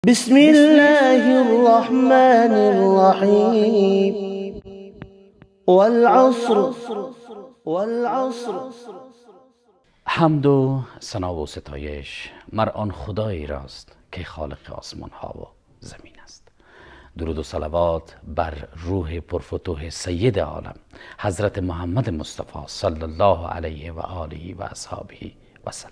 بسم الله الرحمن الرحیم والعصر حمد و ثنا و ستایش مر آن خدایی راست که خالق آسمان ها و زمین است. درود و صلوات بر روح پرفتوح سید عالم حضرت محمد مصطفی صلی الله علیه و آله و اصحابه و سلم.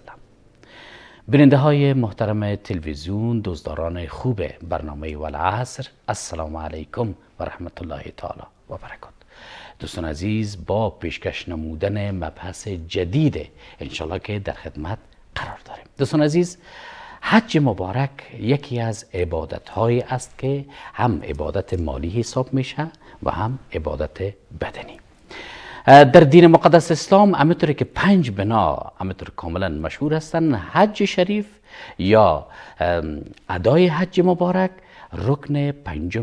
بیننده های محترم تلویزیون، دوستداران خوب برنامه والعصر، السلام علیکم و رحمت الله تعالی و برکاته. دوستان عزیز، با پیشکش نمودن مبحث جدید انشالله که در خدمت قرار داریم. دوستان عزیز، حج مبارک یکی از عبادت هایی است که هم عبادت مالی حساب میشه و هم عبادت بدنی. در دین مقدس اسلام همینطوری که 5 بنا همینطور کاملا مشهور هستن، حج شریف یا ادای حج مبارک رکن 5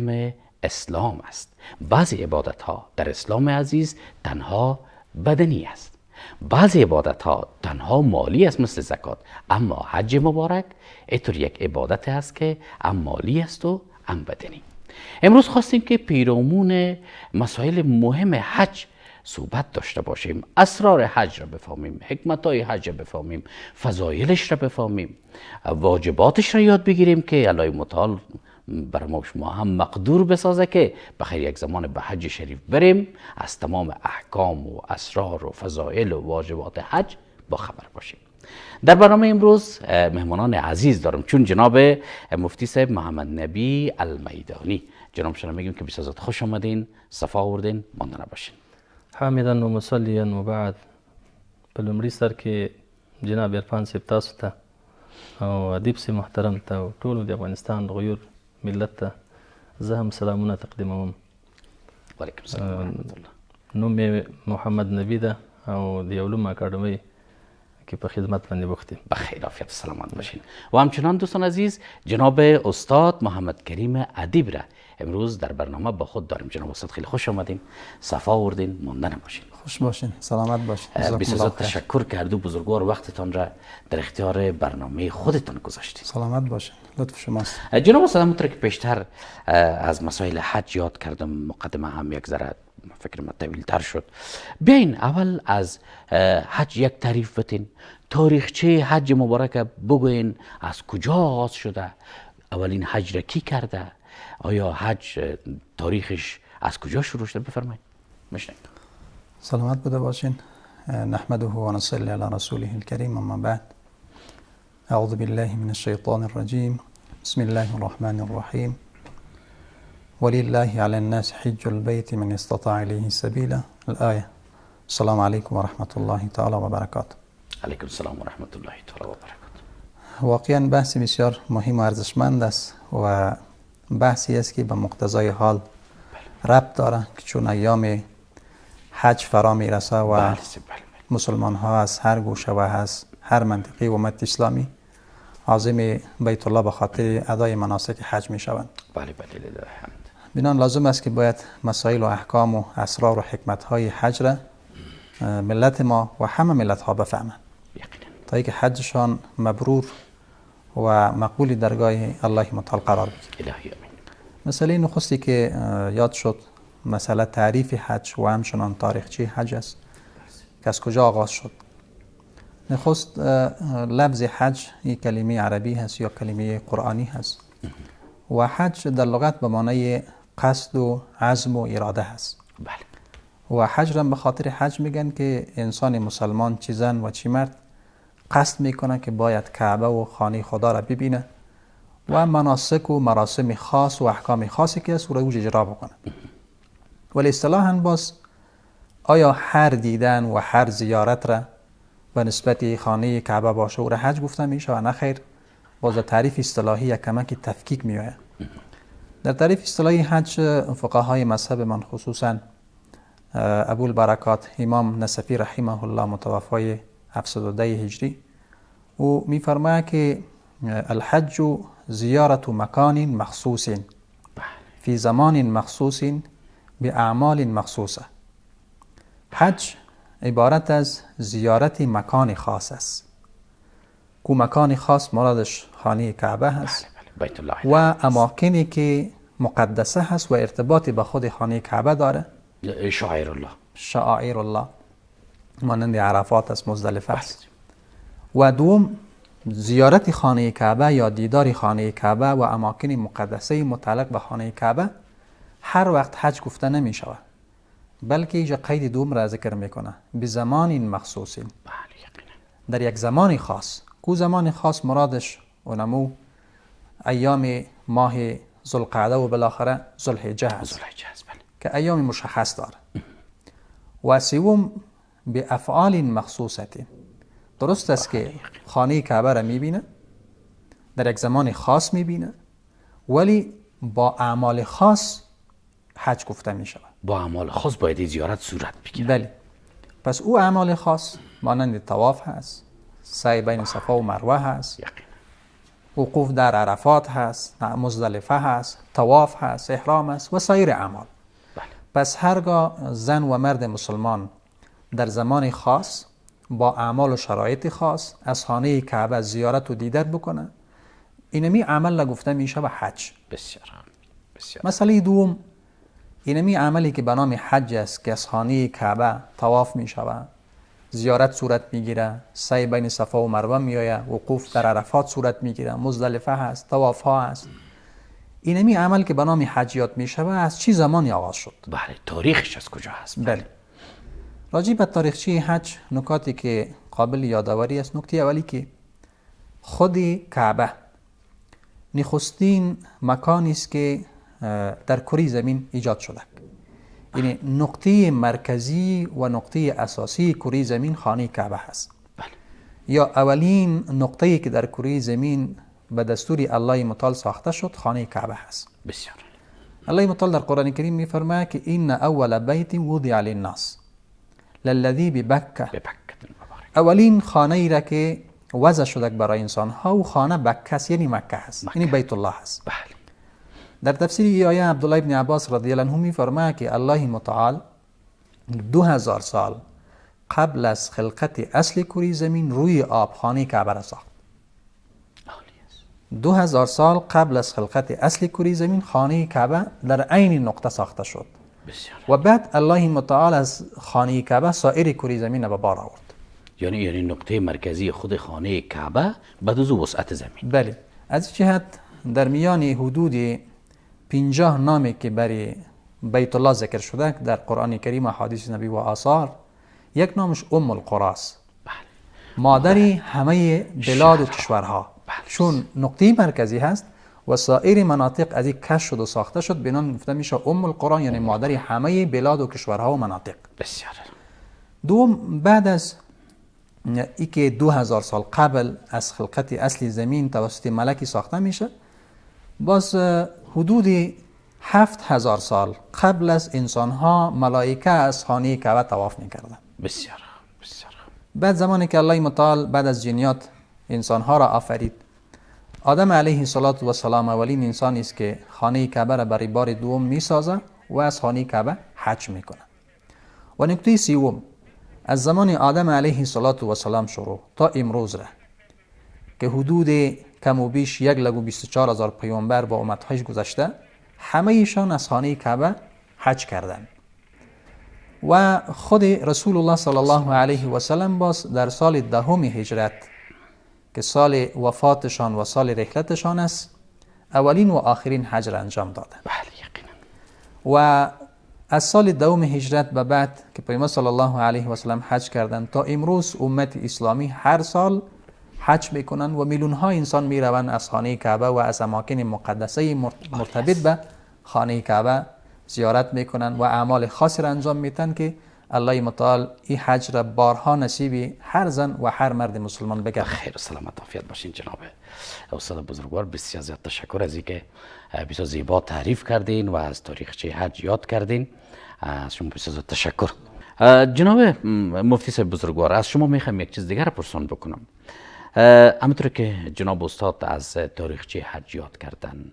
اسلام است. بعضی عبادت ها در اسلام عزیز تنها بدنی است، بعضی عبادت ها تنها مالی است مثل زکات، اما حج مبارک اینطور یک عبادت است که هم مالی است و هم بدنی. امروز خواستیم که پیرامون مسائل مهم حج صحبت داشته باشیم، اسرار حج را بفهمیم، حکمت‌های حج را بفهمیم، فضایلش را بفهمیم، واجباتش را یاد بگیریم که الله متعال بر ما شما هم مقدور بسازه که بخیر یک زمان به حج شریف بریم، از تمام احکام و اسرار و فضایل و واجبات حج با خبر باشیم. در برنامه امروز مهمانان عزیز دارم، چون جناب مفتی صاحب محمد نبی المیدانی، جناب شما میگیم که بسازت خوش آمدین، صفا آوردین، مانده نباشین. حامداً و مصلیاً و بعد. په لومړي سر کې جناب عرفان صاحب تاسو ته او ادیب صاحب محترم ته او ټولو د افغانستان غیور ملت ته زه هم سلامونه تقدیموم. وعلیکم السلام ورحمت الله. نوم مې محمد نبی ده او د علوم اکاډمۍ که په خدمت باندې بوخت یم. بخیر عافیت سلامت باشین. و همچنان دوستان عزیز، جناب استاد محمد کریم ادیب را امروز در برنامه با خود داریم. جناب استاد خیلی خوش آمدین، صفا آوردین، مانده نباشین. خوش باشین، سلامت باشین. بسیار تشکر کردو بزرگوار وقتتان را در اختیار برنامه خودتان گذاشتید. سلامت باشین، لطف شماست. جناب استاد، همونطور که پیشتر از مسائل حج یاد کردم، مقدمه هم یک ذره فکر من طویل تر شد. بیاین اول از حج یک تعریف بتین، تاریخچه حج مبارک بگوین، از کجا آغاز شده، اولین حج را کی کرده، آیا حج تاریخش از کجا شروع شده، بفرمایید. مشنید. سلامت بوده باشین. نحمده و نصلی علی رسوله الکریم، اما بعد. اعوذ بالله من الشیطان الرجیم، بسم الله الرحمن الرحیم. ولله علی الناس حج البیت من استطاع الیه سبیلا. الآیه. السلام علیکم و رحمت الله تعالی و برکاته. علیکم السلام و رحمت الله تعالی و برکاته. واقعا بحث بسیار مهم و ارزشمند است و بحثی است که به مقتضای حال ربط داره، که چون ایام حج فرا میرسه و مسلمان ها از هر گوشه و از هر منطقه امت اسلامی عازم بیت الله به خاطر ادای مناسک حج می شوند. بله بله لله الحمد. بنان لازم است که باید مسائل و احکام و اسرار و حکمت های حج را ملت ما و همه ملت ها بفهمند، تا اینکه حجشان مبرور و مقبول درگاه الله متعال قرار بگیرد. الهی آمین. مسئله نخستی که یاد شد مسئله تعریف حج و همچنان تاریخچه حج است که از کجا آغاز شد. نخست لفظ حج یک کلمه عربی هست یا کلمه قرآنی هست و حج در لغت به معنای قصد و عزم و اراده هست. بله. و حج را به خاطر حج میگن که انسان مسلمان، چی زن و چی مرد، قصد میکنه که باید کعبه و خانه خدا را ببینه و مناسک و مراسم خاص و احکام خاصی که است او را اجرا بکنه. ولی اصطلاحاً باز آیا هر دیدن و هر زیارت را به نسبت خانه کعبه باشه او را حج گفته میشه و نه خیر؟ باز تعریف اصطلاحی یک کمکی تفکیک میآید. در تعریف اصطلاحی حج فقهای مذهب من، خصوصاً ابوالبرکات امام نصفی رحمه الله متوفای 710 هجری، او میفرماید که الحج زیارت مکان مخصوص فی زمان مخصوص باعمال مخصوصه. حج عبارت از زیارت مکان خاص است. کو مکان خاص مرادش خانه کعبه هست بیت الله و اماکنی که مقدسه هست و ارتباطی به خود خانه کعبه داره، شاعر الله، شعائر الله، مانند عرفات است، مزدلفه است. و دوم زیارت خانه کعبه یا دیدار خانه کعبه و اماکن مقدسه متعلق به خانه کعبه هر وقت حج گفته نمی شود، بلکه اینجا قید دوم را ذکر میکنه، به زمان مخصوص، در یک زمان خاص. کو زمان خاص مرادش اونمو ایام ماه ذوالقعده و بالاخره ذوالحجه است که ایام مشخص داره. و سوم به افعال مخصوصه، درست است که خانه کعبه را میبینه، در یک زمان خاص میبینه، ولی با اعمال خاص حج گفته میشود. با اعمال خاص باید زیارت صورت بگیره. بله. پس او اعمال خاص مانند طواف هست، سعی بین صفا و مروه هست، وقوف در عرفات هست، مزدلفه هست، طواف هست، احرام هست و سایر اعمال. پس هرگاه زن و مرد مسلمان در زمان خاص با اعمال و شرایط خاص از خانه کعبه زیارت و دیدار بکنه، اینمی عمل گفته میشه به حج. بسیار. مسئله دوم، اینمی عملی که به نام حج است که از خانه کعبه طواف می شود، زیارت صورت میگیره، سعی بین صفا و مروه میآید، وقوف در عرفات صورت میگیره، مزدلفه هست، طواف ها هست. اینمی عمل که به نام حج یاد می شود از چی زمانی آغاز شد؟ بله، تاریخش از کجا هست؟ بله. راجع به تاریخچه حج نکاتی که قابل یادآوری است. نکته اولی که خود کعبه نخستین مکانی است که در کره زمین ایجاد شده. یعنی نقطه مرکزی و نقطه اساسی کره زمین خانه کعبه هست. بله. یا اولین نقطه‌ای که در کره زمین به دستور الله متعال ساخته شد خانه کعبه هست. بسیار. الله متعال در قرآن کریم می‌فرماید که این اول بیت وضع للناس للذی ببکه، اولین خانه ای را که وضع شده برای انسان ها و خانه بکه است، یعنی مکه هست، یعنی بیت الله هست. بله. در تفسیر این آیه عبدالله ابن عباس رضی الله عنه می‌فرماید که الله متعال 2000 سال قبل از خلقت اصل کره زمین روی آب خانه کعبه را ساخت. 2000 سال قبل از خلقت اصل کره زمین خانه کعبه در عین نقطه ساخته شد. بسیار. و بعد الله متعال از خانه کعبه سایر کره زمین به بار آورد. یعنی نقطه مرکزی خود خانه کعبه بعد از وسعت زمین. بله. از این جهت در میان حدود 50 نامی که برای بیت الله ذکر شده در قرآن کریم و حدیث نبی و آثار، یک نامش ام القری است. بله. مادری همه بلاد و کشورها. بله. چون نقطه مرکزی هست و سایر مناطق از این کش شد و ساخته شد، بنان گفته میشه ام القری، یعنی مادری همه بلاد و کشورها و مناطق. بسیار. دوم، بعد از ای که 2000 سال قبل از خلقت اصلی زمین توسط ملکی ساخته میشه، باز حدود 7000 سال قبل از انسان ها ملائکه از خانه کعبه طواف میکردن. بسیار. بسیار. بعد زمانی که الله متعال بعد از جنیات انسان ها را آفرید، آدم علیه السلام اولین انسانی است که خانه کعبه را برای بار دوم میسازه و از خانه کعبه حج میکنه. و نکته سوم، از زمان آدم علیه السلام شروع تا امروز را که حدود کم و بیش 1,24,000 پیامبر با امتهایش گذشته، همه ایشان از خانه کعبه حج کردند. و خود رسول الله صلی الله علیه و سلم باز در سال 10 هجرت که سال وفاتشان و سال رحلتشان است، اولین و آخرین حج را انجام دادند. بله، یقینا. و از سال 10 هجرت به بعد که پیامبر صلی الله علیه و سلم حج کردند تا امروز امت اسلامی هر سال حج میکنند و میلیون ها انسان میروند از خانه کعبه و از اماکن مقدسه مرتبط به خانه کعبه زیارت میکنند و اعمال خاصی را انجام میدن که الله متعال این حج را بارها نصیب هر زن و هر مرد مسلمان بگردد. خیر و سلامت عافیت باشین جناب استاد بزرگوار. بسیار زیاد تشکر از اینکه بسیار زیبا تعریف کردین و از تاریخچه حج یاد کردین. از شما بسیار زیاد تشکر. جناب مفتی صاحب بزرگوار، از شما میخوام یک چیز دیگر پرسان بکنم. همونطور که جناب استاد از تاریخچه حج یاد کردن،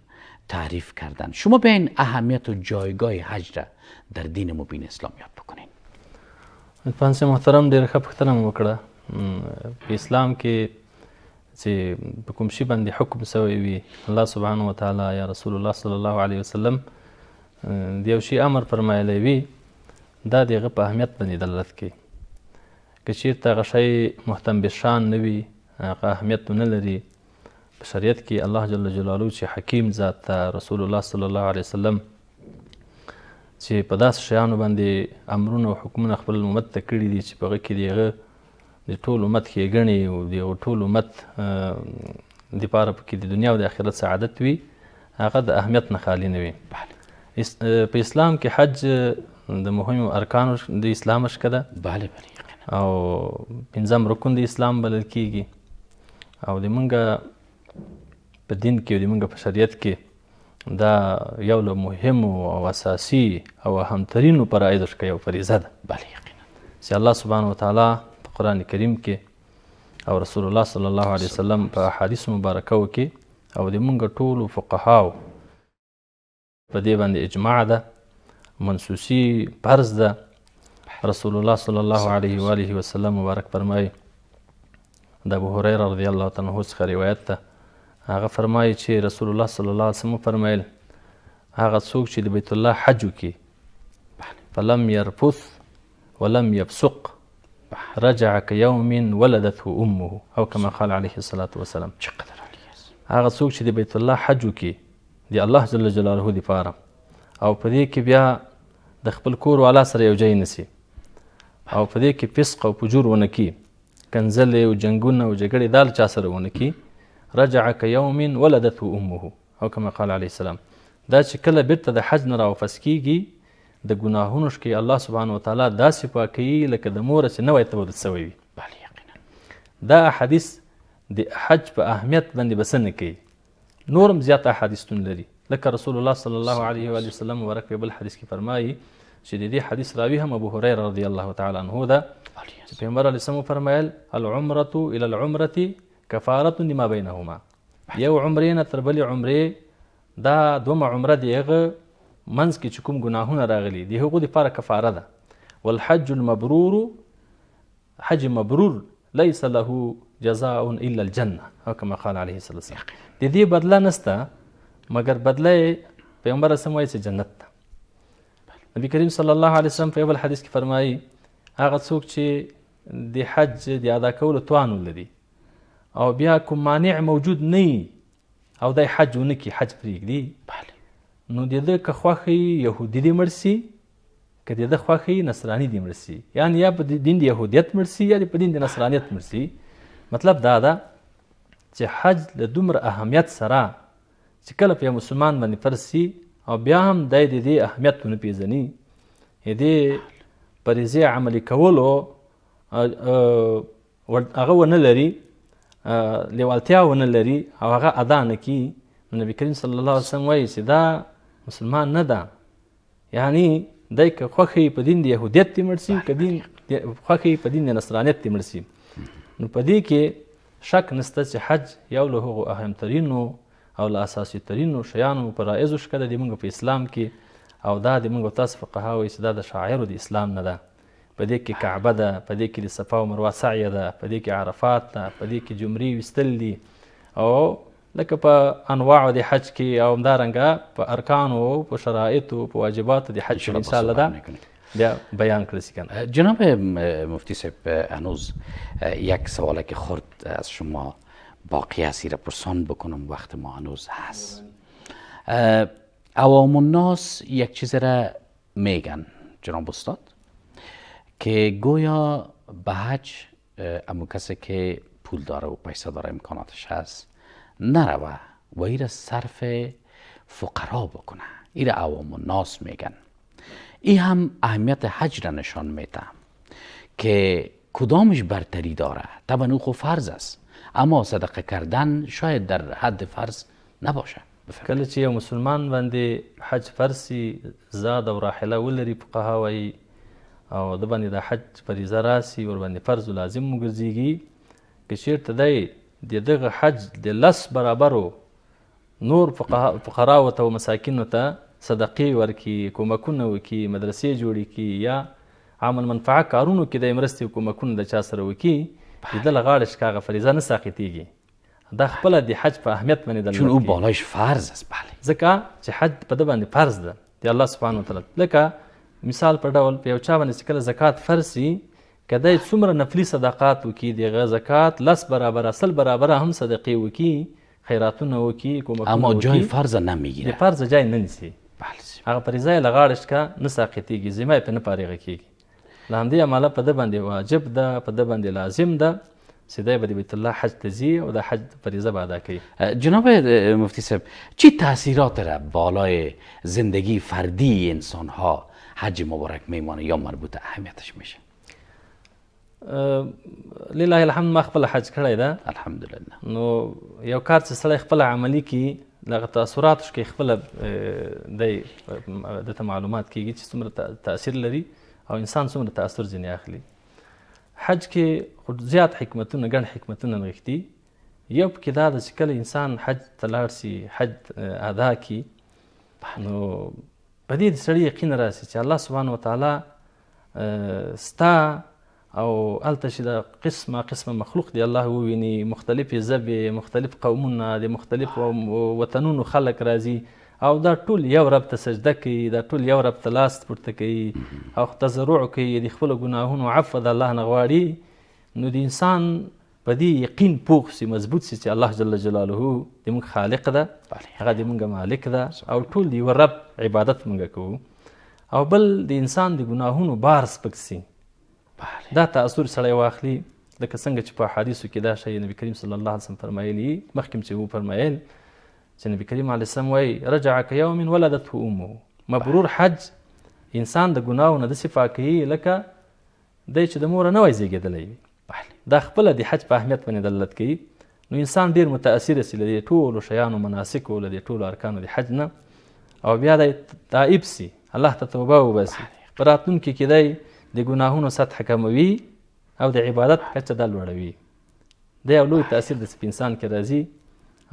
تعریف کردن، شما به این اهمیت و جایگاه حج را در دین مبین اسلام یاد بکنین. پانسه محترم ډېر ښه پوښتنه مو وکړه. په اسلام کې چې په کوم شي باندې حکم سوی وي الله سبحانه وتعالی یا رسول الله صلی الله علیه وسلم د یو شي امر فرمایلی وي دا د هغه په اهمیت باندې دلالت کوي. که چېرته هغه شی محتم بالشان نه وي، هغه اهمیت ونه لري، په شریعت کې الله جل جلاله چې حکیم ذات ته رسول الله صلی الله علیه وسلم چې په داسې شیانو باندې امرونه او حکمونه خپل امت ته کړي دي چې په هغه کې د هغه د ټول امت ښېګڼې او د هغه ټول امت دپاره پکې د دنیا او د آخرت سعادت وي، هغه د اهمیت نه خالي نه وي. په اسلام کې حج د مهمو ارکانو د اسلام شکه ده او پنځم رکن د اسلام بلل کېږي او د مونږ په دین کې او د مونږ په شریعت کې دا یو له مهمو او اساسي او اهمترینو فرایضو څخه یو فریضه ده چې الله سبحانه وتعالی په قرآن کریم کې او رسول الله صلی الله علیه وسلم په احادیث مبارکو کې او د مونږ ټولو فقهاو په دې باندې اجماع ده، منسوسي فرض ده. رسول الله صلی الله علیه و آله وسلم مبارک فرمایي، د ابو هریره رضی الله تعالی عنه څخه روایت ده، هغه فرمایي چې رسول الله صلی الله علیه وسلم فرمایل هغه څوک چې د بیت الله حج وکړي فلم یرفث ولم یفسق رجع کیوم ولدته امه او کما قال علیه الصلاة والسلام. هغه څوک چې د بیت الله حج وکړي د الله جل جلاله دپاره او په دې کې بیا د خپل کور والا سره یو ځای نسي او په دې کې فسق او فجور ونه کړي، کنځلې او جنګونه او جګړې دا له چا سره ونه کړي، رجع کیوم ولدته امه او کما قال علیه السلام. دا چې کله بیرته د حج نه راواپس کېږي د ګناهونو څخه الله سبحانه وتعالی داسې پاکوي لکه د موره چې نوی تولد سوی وي. دا احادیث د حج په اهمیت باندې بس نه کوي، نورم زیات احادیث تون لري، لکه رسول الله صلی الله علیه و وسلم مبارک په بل حدیث کې فرمایي چې د دې حدیث راوي هم ابو هریره رضی الله تعالی عنه ده چې پیغمبر علیه السلام فرمایل العمرة الى العمرة کفارة لما بینهما. یو عمرې نه تر بلې عمرې دا دومره عمره د هغه منځ کې چې کوم ګناهونه راغلي د هغو دپاره کفاره ده. والحج المبرور، حج مبرور لیس له جزاء الا الجنه او کما قال علیه الصلاة والسلام. د دې بدله نسته مگر بدله یې پیغمبر اسلام وایي چې جنت ده. نبی کریم صلی الله علیه وسلم په یو بل حدیث کې فرمایي هغه څوک چې د حج د ادا کولو توان ولري او بیا کوم مانع موجود نه او دی حج ونه کړي، حج پرېږدي، نو د ده که خوښه یهودي دې مړ سي که د ده خوښه نصراني دې مړ سي، یعنې یا په دین د یهودیت مړ سي یا په دین د نصرانیت مړ سي. مطلب دا ده چې حج له دومره اهمیت سره چې کله په یو مسلمان باندې فرض سي او بیا هم دی د دې اهمیت ونه پېژني، د دې فریضې عملي کولو هغه ونه لري، لیوالتیا ونه لري او هغه ادا نه کړي، نو نبي کریم صلی الله علیه وسلم وایي چې دا مسلمان نه ده. یعنی دی که خوښه په دین د یهودیت دې مړ سي که خوښه په دین د نصرانیت دې مړ سي. نو په دې کې شک نسته چې حج یو له هغو اهمترینو او له اساسي ترینو شیانو فرایضو څخه ده د موږ په اسلام کې، او دا د موږ تاسو فقها وایي چې دا د شاعرو د اسلام نه ده. په دې کې کعبه ده، په دې کې د صفا او مروه سعیه ده، په دې کې عرفات ده، په دې کې جمرې ویستل دي، او لکه په انواعو د حج کې او همدارنګه په ارکانو او په شرایطو په واجباتو د حج ان شاء الله ده بیا بیان کړی سي کنه. جناب مفتی صاحب هنوز یک سواله که خورد از شما باقی است را پرسان بکنم، وقت ما هنوز هست. عوام الناس یک چیز را میگن جناب استاد که گویا به حج امو کسی که پول داره و پیسه داره امکاناتش هست نروه و ایره صرف فقرا بکنه، ایره عوام الناس میگن. این هم اهمیت حج را نشان میده که کدامش برتری داره. طبعا او خو فرض است، اما صدقه کردن شاید در حد فرض نباشه. کله چې یو مسلمان باندې حج فرض سي، زاد او راحله ولري فقها وایي او د باندې د حج فریضه راسي ور باندې فرض لازم وګرځيږي، که چېرته دی د دغه حج د 10 برابرو نور فقراو ته او مساکینو ته صدقې ورکي، کومکونه وکي، مدرسې جوړې کړي یا عام المنفعه کارونو کې د مرستې کومکونه د چا سره وکي، د ده له غاړې څخه هغه فریضه نه ساقطېږي. دا خپل د حج په اهمیت باندې دلالت چون او کوي. بالایش فرض است. بله ځکه چې حج په ده باندې فرض ده د الله سبحانه وتعالی. لکه مثال په ډول په یو چا باندې چې کله زکات فرض سي، که دی څومره نفلي صدقات وکړي، د هغه زکات 10 برابره 100 برابره هم صدقې وکړي، خیراتونه وکړي، کومکونه اما جای وکړي، فرض د نمیگیره. فرض جای نه نیسي. بله هغه فریضه یې له غاړې شکه نه ساقطېږي، ذمه یې پرې نه فارغه کېږي. له همدې امله په ده باندې واجب ده، په ده باندې لازم ده چې دی به د بیت الله حج ته ځي او د حج فریضه به ادا کوي. جناب مفتی صاحب، چی تاثیرات را بالای زندگی فردی انسان ها حج مبارک میمانه یا مربوط اهمیتش میشه؟ لله الحمد ما خپل حج کړی ده. الحمدلله. نو یو کار چې سړی خپل عملي کړي، دغه تاثیراتو کې خپله دی دته معلومات کېږي چې څومره تاثیر لري او انسان څومره تاثر ځینې اخلي. حج کې خو زیات حکمتونه، ګڼ حکمتونه نغښتي. یو پکې دا ده چې کله انسان حج ته لاړ سي، حج ادا کړي، نو په دې د سړي یقین راسي چې الله سبحانه وتعالی ستا او هلته چې د قسمه مخلوق دی الله وویني، مختلفې ژبې، مختلف قومونه، د مختلفو وطنونو خلک راځي او دا ټول یو رب ته سجده کوي، دا ټول یو رب ته لاس پورته کوي او تضرع کوي، د خپلو ګناهونو عفو د الله نه غواړي. نو د انسان په دې یقین پوخ سي، مضبوط سي چې الله جل جلاله د موږ خالق ده، هغه د موږ مالک ده او ټول د یوه رب عبادت موږ کوو. او بل د انسان د ګناهونو بار سپک سي، دا تاثر سړی واخلي. لکه څنګه چې په حدیثو کې دا شی نبی کریم صلی الله علیه وسلم فرمایلي، مخکې چې و فرمایل چې نبی کریم علیه السلام وایي رجع کیوم ولدته امه. مبرور حج انسان د ګناهو نه داسې پاکوي لکه دی چې د موره نه وای زېږېدلی وي. دا خپله د حج په اهمیت باندې دلالت کوي. نو انسان ډېر متاثره سي له دې ټولو شیانو، مناسکو، له دې ټولو ارکانو د حج نه، او بیا دی تائب سي، الله ته توبه وباسي. په راتلونکي کې دی د ګناهونو سطح کموي او د عبادت کچه دا لوړوي. دا یو لوی تاثیر د په انسان کې راځي.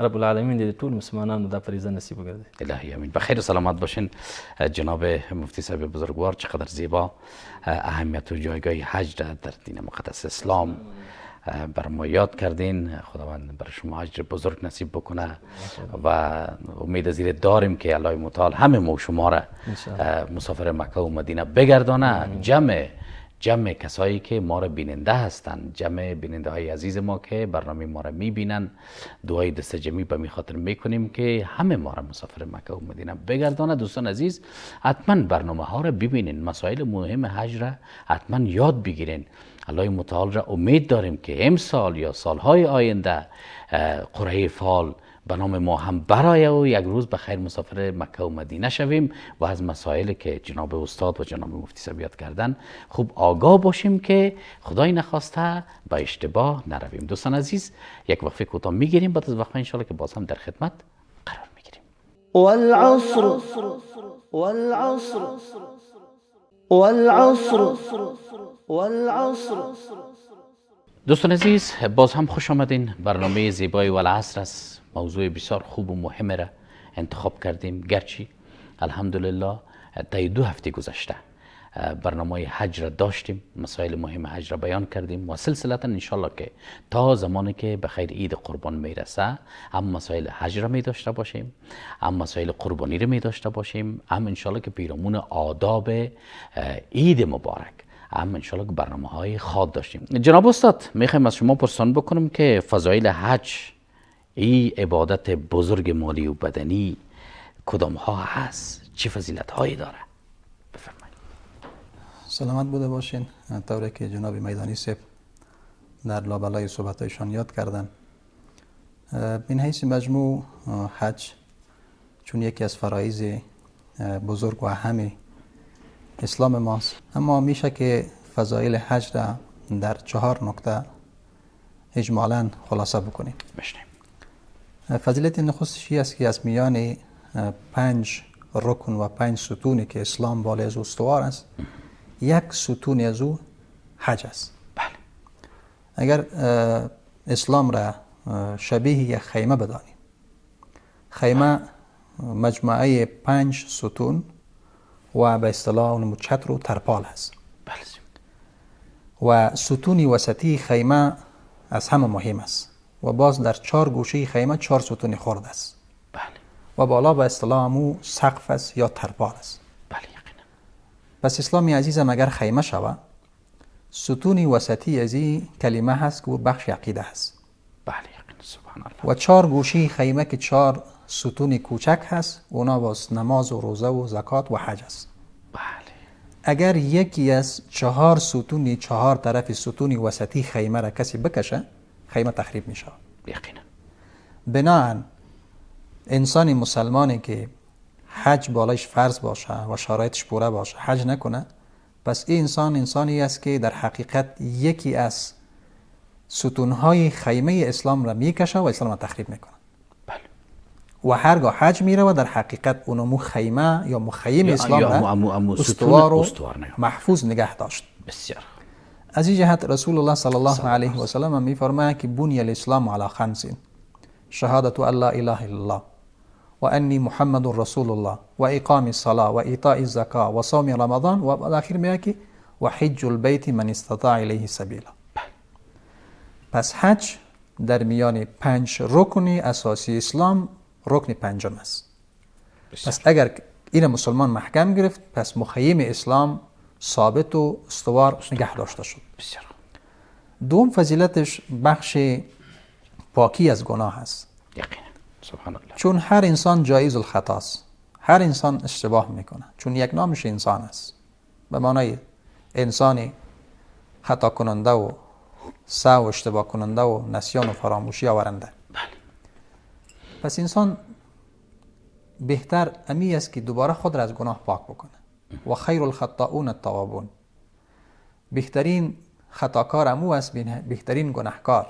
رب العالمین د ټول مسلمانانو دا فریضه نصیب وګرځي. الهی امین. بخیر و سلامت باشین جناب مفتی صاحب بزرگوار. چقدر زیبا اهمیت و جایگاه حج را در دین مقدس اسلام بر ما یاد کردین. خداوند بر شما اجر بزرگ نصیب بکنه و امید از این داریم که الله متعال همه ما و شما را مسافر مکه و مدینه بگردانه. جمع کسایی که ما را بیننده هستند، جمع بیننده های عزیز ما که برنامه ما را میبینن، دعای دست جمعی به می خاطر میکنیم که همه ما را مسافر مکه و مدینه بگردانه. دوستان عزیز، حتما برنامه ها را ببینین، مسائل مهم حج را حتما یاد بگیرین. الله متعال را امید داریم که امسال یا سالهای آینده قرعه فال به نام ما هم برای و یک روز به خیر مسافر مکه و مدینه شویم و از مسائلی که جناب استاد و جناب مفتی صاحب یاد کردن خوب آگاه باشیم که خدای نخواسته به اشتباه نرویم. دوستان عزیز، یک وقفه کوتاه میگیریم، بعد از وقفه انشالله که باز هم در خدمت قرار میگیریم. والعصر دوستان عزیز، باز هم خوش آمدین. برنامه زیبای والعصر است. موضوع بسیار خوب و مهم را انتخاب کردیم، گرچه الحمدلله طی 2 هفته گذشته برنامه حج را داشتیم، مسائل مهم حج را بیان کردیم و سلسلتا انشالله که تا زمانی که به خیر عید قربان میرسه هم مسائل حج را می داشته باشیم، هم مسائل قربانی را می داشته باشیم، هم انشالله که پیرامون آداب عید مبارک هم انشالله که برنامه های خاص داشتیم. جناب استاد، میخوایم از شما پرسان بکنم که فضایل حج، این عبادت بزرگ مالی و بدنی کدام ها هست؟ چه فضیلت هایی داره؟ بفرمایید. سلامت بوده باشین. طوری که جناب میدانی صاحب در لابلای صحبتایشان یاد کردن، من حیث مجموع حج چون یکی از فرایض بزرگ و اهم اسلام ماست، اما میشه که فضایل حج را در 4 نکته اجمالاً خلاصه بکنیم. فضیلت نخستش است که از میان 5 رکن و 5 ستونی که اسلام بالای از استوار است، یک ستون از او حج است. بله. اگر اسلام را شبیه یک خیمه بدانیم، خیمه مجموعه 5 ستون و به اصطلاح اون چتر و ترپال است. بله. و ستون وسطی خیمه از همه مهم است. و باز در 4 گوشه خیمه 4 ستون خرد است بله و بالا به اصطلاح امو سقف است یا ترپال است. بله یقینا. پس اسلامی عزیزم اگر خیمه شوه، ستون وسطی از این کلمه هست که بخش عقیده هست بله یقینا. سبحان الله. و 4 گوشه خیمه که 4 ستون کوچک هست، اونا باز نماز و روزه و زکات و حج است. بله اگر یکی از 4 ستون 4 طرف ستون وسطی خیمه را کسی بکشه، خیمه تخریب میشه. یقینا. بناهن انسان مسلمانی که حج بالایش فرض باشه و شرایطش پوره باشه حج نکنه، پس این انسان انسانی است که در حقیقت یکی از ستونهای خیمه اسلام را میکشه و اسلام را تخریب میکنه. بله. و هرگاه حج میره و در حقیقت اونمو خیمه یا مخیم اسلام یا را استوار استوار و محفوظ نگه داشت. بسیار. از این جهت رسول الله صلی الله علیه و سلم میفرماید که بنی الاسلام علی 5: شهادت ان لا اله الا الله و انی محمد رسول الله و اقام الصلاه و ایتاء الزکات و صوم رمضان و الاخر میگه که و حج البیت من استطاع الیه سبیلا. پس حج در میان 5 رکن اساسی اسلام رکن پنجم است. پس اگر این مسلمان محکم گرفت، پس مخیم اسلام ثابت و استوار نگه داشته شد. بسیار. دوم فضیلتش بخش پاکی از گناه است. یقینا. سبحان الله. چون هر انسان جایز الخطا است، هر انسان اشتباه میکنه، چون یک نامش انسان است، به معنای انسانی خطا کننده و سهو و اشتباه کننده و نسیان و فراموشی آورنده. بله. پس انسان بهتر امی است که دوباره خود را از گناه پاک بکنه. و خیر الخطاؤون التوابون. بهترین خطاکار امو است، بهترین گناهکار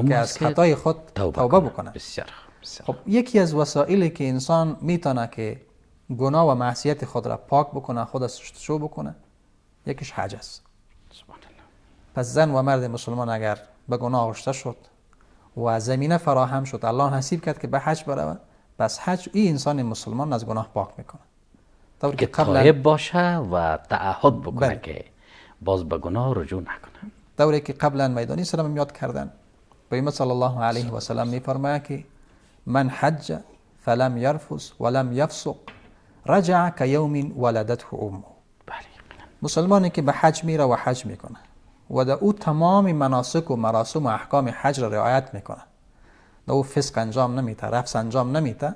که از خطای خود توبه بکنه. بسیار. بسیار. خب یکی از وسایلی که انسان میتونه که گناه و معصیت خود را پاک بکنه، خود را شستشو بکنه، یکیش حج است. سبحان الله. پس زن و مرد مسلمان اگر به گناه آغشته شد و زمینه فراهم شد، الله نصیب کرد که به حج بره، پس حج این انسان مسلمان از گناه پاک میکنه. که تائب باشه و تعهد بکنه که باز به گناه رجوع نکنه. دوره که قبلا میدانی سلام یاد کردن، پیامبر صلی الله علیه و سلم میفرماید که من حج فلم یرفث ولم یفسق رجع کیوم ولدته امه. بله. مسلمانی که به حج میره و حج میکنه و در او تمام مناسک و مراسم و احکام حج را رعایت میکنه، در او فسق انجام نمیده، رفث انجام نمیده،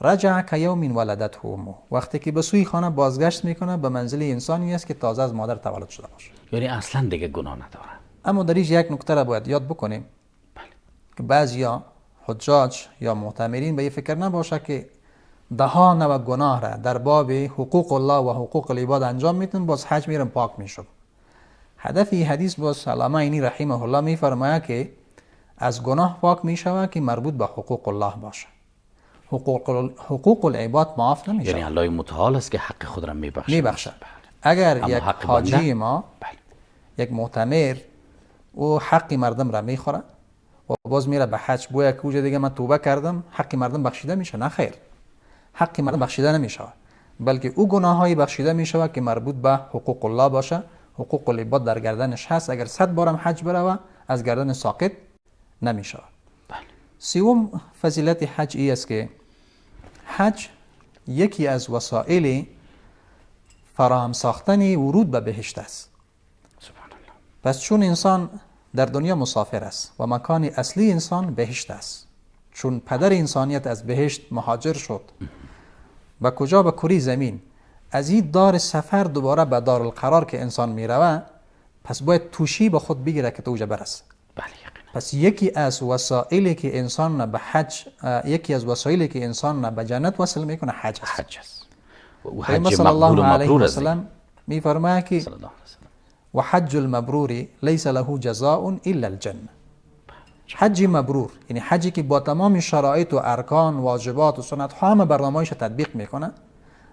رجع کیوم ولدته امه، وقتی که به سوی خانه بازگشت میکنه به منزل انسانی است که تازه از مادر تولد شده باشه. یعنی اصلا دیگه گناه نداره. اما در اینجا یک نکته را باید یاد بکنیم. بله. که بعضیا حجاج یا معتمرین به این فکر نباشه که ده نوع گناه را در باب حقوق الله و حقوق العباد انجام میتن، باز حج میرن پاک میشد. هدف این حدیث باز علامه اینی رحمه الله میفرماید که از گناه پاک میشود که مربوط به حقوق الله باشه. حقوق العباد معاف نمیشه. یعنی الله متعال است که حق خود را میبخشه. اگر یک حاجی ما یک معتمر او حق مردم را میخوره و باز میره به حج، بویا که اوجه دیگه من توبه کردم حق مردم بخشیده میشه، نه خیر، حق مردم بخشیده نمیشه، بلکه او گناهایی بخشیده میشه که مربوط به حقوق الله باشه. حقوق العباد در گردنش هست، اگر 100 بارم حج بره از گردن ساقط نمیشه. سوم فضیلت حج ای است که حج یکی از وسایل فراهم ساختن ورود به بهشت است. سبحان الله. پس چون انسان در دنیا مسافر است و مکان اصلی انسان بهشت است، چون پدر انسانیت از بهشت مهاجر شد و کجا به کره زمین، از این دار سفر دوباره به دار القرار که انسان میروه، پس باید توشی به خود بگیره که توجه برسه. بله یقینا. پس یکی از وسایلی که انسان به حج، یکی از وسایلی که انسان به جنت وصل میکنه حج است. حج است. و پیامبر حج صلی الله مقبول و علیه مبرور و است. سلم میفرماید که صلی الله علیه و سلم. و حج المبرور لیس له جزاء الا الجنه. حج مبرور یعنی حجی که با تمام شرایط و ارکان واجبات و سنت همه برنامه‌اش تطبیق میکنه،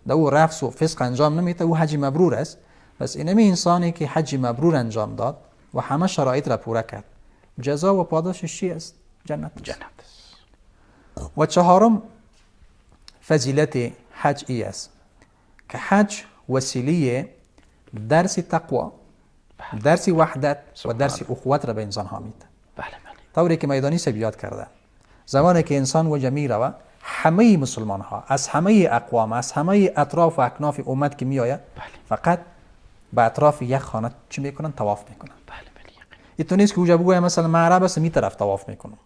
در او رفث و فسق انجام نمیده، او حج مبرور است. پس اینمی انسانی که حج مبرور انجام داد و همه شرایط را پوره کرد، جزا و پاداشش چی است؟ جنت. جنت. و چهارم فضیلت حج ای است که حج وسیله درس تقوا، درس وحدت و درس اخوت را به انسان ها میده. بله بله. طوری که میدانی سب یاد کرده، زمانی که انسان وجه می روه، همه مسلمان ها از همه اقوام، از همه اطراف و اکناف امت که می آید، فقط به اطراف یک خانه چی میکنن؟ طواف میکنن. این نیست که اوجا بگویم مثلا من عرب هستم این طرف طواف میکنم،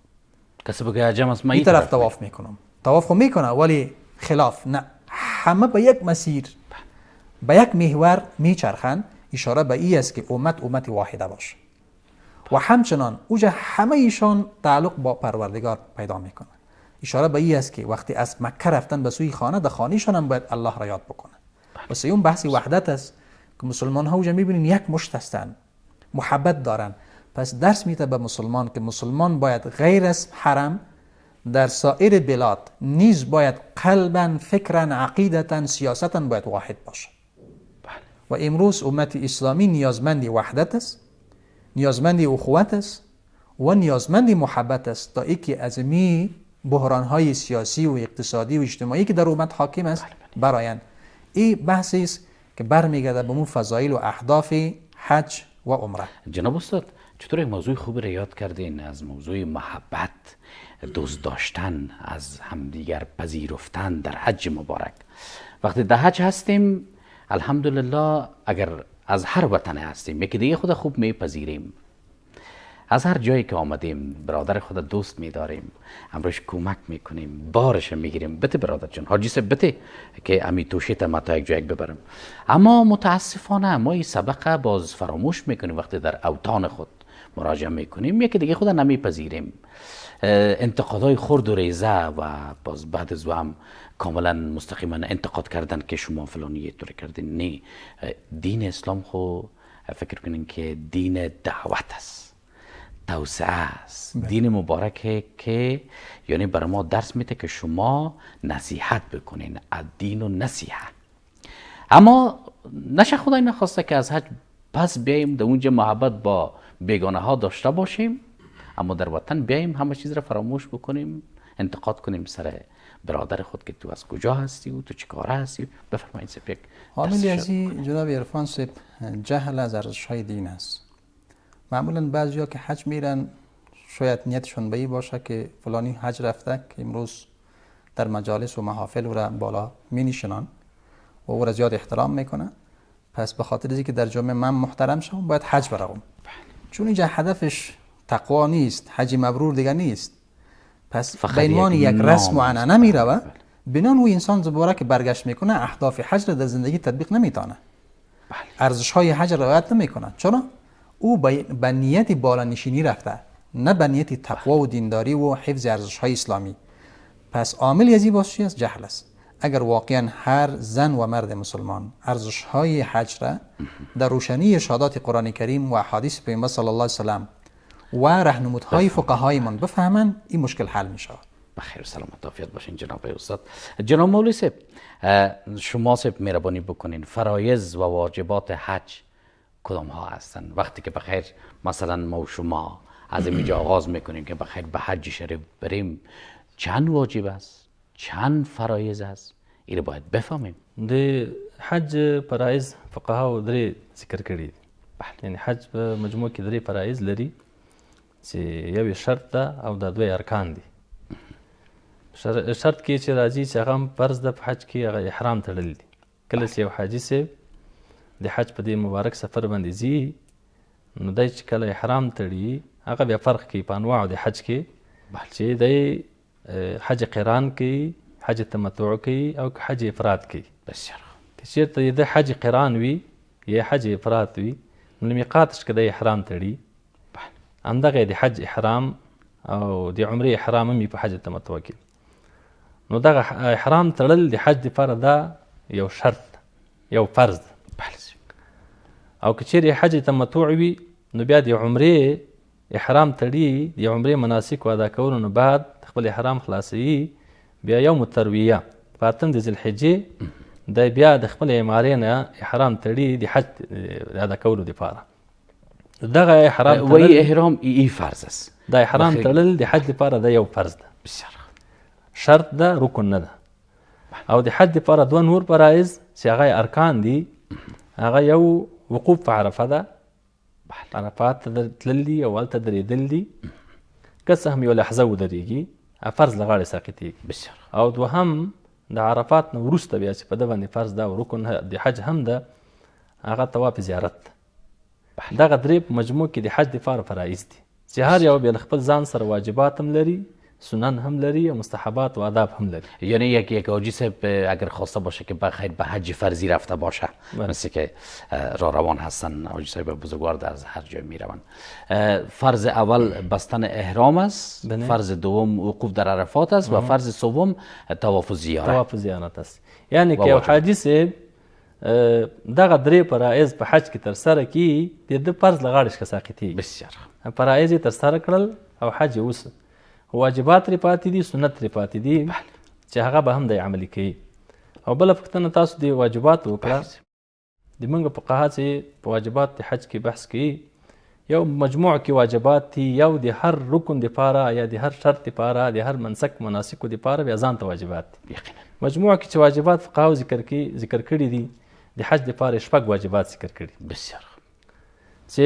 کسی بگه عجم است من این طرف طواف میکنم. طواف خو میکنه ولی خلاف نه، همه به یک مسیر به یک محور میچرخند. اشاره به این است که امت واحده باشه و همچنان اوجا همه ایشان تعلق با پروردگار پیدا میکنه. اشاره به این است که وقتی از مکه رفتن به سوی خانه، در خانهشان هم باید الله را یاد بکنه. و سیوم بحث وحدت است که مسلمان ها اوجا میبینین یک مشت هستند، محبت دارن. پس درس میده به مسلمان که مسلمان باید غیر از حرم در سایر بلاد نیز باید قلبا، فکرا، عقیدتا، سیاستا باید واحد باشه. و امروز امت اسلامی نیازمندی وحدت است، نیازمندی اخوت است و نیازمندی محبت است تا اینکه از می بحران‌های سیاسی و اقتصادی و اجتماعی که در امت حاکم است برآیند. این بحثی است که برمیگرده به اون فضایل و اهداف حج و عمره. جناب استاد چطور یک موضوع خوب را یاد کردین از موضوع محبت، دوست داشتن، از همدیگر پذیرفتن در حج مبارک. وقتی در حج هستیم الحمدلله، اگر از هر وطن هستیم یکی دیگه خود خوب میپذیریم، از هر جایی که آمدیم برادر خود دوست میداریم، امروش کمک میکنیم، بارش میگیریم. بته برادر جان، حاجی سه بته که امی توشیت ما تا یک جایی ببرم. اما متاسفانه ما این سبقه باز فراموش میکنیم. وقتی در اوطان خود مراجعه میکنیم یکی دیگه خود نمیپذیریم. انتقادهای خرد و ریزه و باز بعد از هم کاملا مستقیما انتقاد کردن که شما فلانی یه طوری کردین. نه، دین اسلام خو فکر کنین که دین دعوت است، توسعه است، دین مبارکه که یعنی برای ما درس میده که شما نصیحت بکنین، الدین و نصیحت. اما نشه خدای نخواسته که از حج پس بیاییم در اونجا محبت با بیگانه ها داشته باشیم، اما در وطن بیاییم همه چیز را فراموش بکنیم، انتقاد کنیم سر برادر خود که تو از کجا هستی و تو چی کاره هستی. بفرمایید سپ یک حاملی ازی جناب عرفان سپ جهل از ارزش‌های دین است. معمولا بعضیا که حج میرن شاید نیتشون به این باشه که فلانی حج رفته که امروز در مجالس و محافل او را بالا می نشنن و او را زیاد احترام میکنه، پس به خاطر اینکه در جامعه من محترم شم باید حج بروم. چون اینجا هدفش تقوا نیست، حج مبرور دیگه نیست. پس به عنوان یک رسم و عنعنه میروه، بنان او انسان زباره که برگشت میکنه اهداف حج را در زندگی تطبیق نمیتونه، ارزش های حج را رعایت نمیکنه. چرا؟ او به نیت بالا نشینی رفته، نه به نیت تقوا و دینداری و حفظ ارزش های اسلامی. پس عامل یزی باشه از جهل است. اگر واقعا هر زن و مرد مسلمان ارزش های حج را در روشنی ارشادات قرآن کریم و احادیث پیامبر صلی الله علیه و سلم و راهنمودهای فقهای من بفهمن، این مشکل حل می شود. بخیر و سلامت عافیت باشین جناب استاد. جناب مولوی صاحب، شما صاحب مهربانی بکنین فرایض و واجبات حج کدام ها هستن؟ وقتی که بخیر مثلا ما و شما از اینجا آغاز میکنیم که بخیر به حج شریف بریم، چند واجب است، چند فرایض است، این باید بفهمیم. د حج فرایض فقها درې ذکر کړي. یعنی حج په مجموع کې درې فرایض لري چې یو شرط ده او د دوی ارکان دي. شرط کې چې راځي چې هغه فرض ده په حج کې هغه احرام تړل دي. کله چې یو حاجي صاحب د حج په دې مبارک سفر باندې ځي نو دی چې کله احرام تړي هغه بیا فرق کوي په انواعو د حج کې چې دی حج قران کوي، حج تمتع کوي او حج افراد کوي. بسیار که چېرته د حج قران وي یا حج افراد وي نو میقاتش کې د احرام تړي، همدغه د حج احرام او د عمرې احرام هم په حج تمتع کې. نو دغه احرام تړل د حج لپاره دا یو شرط، یو فرض ده. او که چیرې حج تمتع وي نو بیا د عمرې احرام تړي، د عمرې مناسک ادا کولو نه بعد خپل احرام خلاصوي، بیا یوم الترویه په اتم د ذوالحجې دی بیا د خپل عمارې نه احرام تړي د حج ادا کولو دپاره. دغه احرام وی احرام ای فرض است. دا احرام تړل د حج لپاره دا یو فرض ده، بسیار شرط ده، رکن نه ده. او د حج لپاره دوه نور فرایض چې هغه ارکان دي. هغه یو وقوف په عرفه ده، عرفات ته تلل دي او هلته درېدل دي. که څه هم یو لحظه ودرېږي فرض له غاړې ساقطېږي. بسیار او دوهم د عرفات نه وروسته بیا چې په ده باندې فرض ده او رکن د حج هم ده هغه طواف زیارت ده. دغه درې په مجموع کې د حج دپاره فرایض دي چې هر یو بیا له خپل ځان سره واجبات هم لري، سنن هم لري و مستحبات و آداب هم لري. یعنی یک حاجی صاحب اگر خواسته باشه که بخیر به حج فرضی رفته باشه مثل که را روان هستن حاجی صاحب بزرگوار در هر جای می روند، فرض اول بستن احرام است، فرض دوم وقوف در عرفات است و فرض سوم طواف و زیارت. طواف و زیارت است. یعنی که یو حاجی صاحب دغه درې فرایض په حج کې ترسره کړي د ده فرض له غاړې څخه ساقطېږي. بسیار فرایض یې ترسره کړل او حج یې وسو، واجبات ترې پاتې دي، سنت ترې پاتې دي چې هغه به هم دی عملي کوي. او بله پوښتنه تاسو د واجباتو وکړه. د موږ فقها چې په واجبات د حج کې بحث کوي، یو مجموع کې واجبات دي، یو د هر رکن دپاره یا د هر شرط دپاره د هر منسک مناسکو دپاره بیا ځان ته واجبات دي. مجموع کې چې واجبات فقهاو ذکر کړي دي د حج دپاره شپږ واجبات ذکر کړي. بسیار چې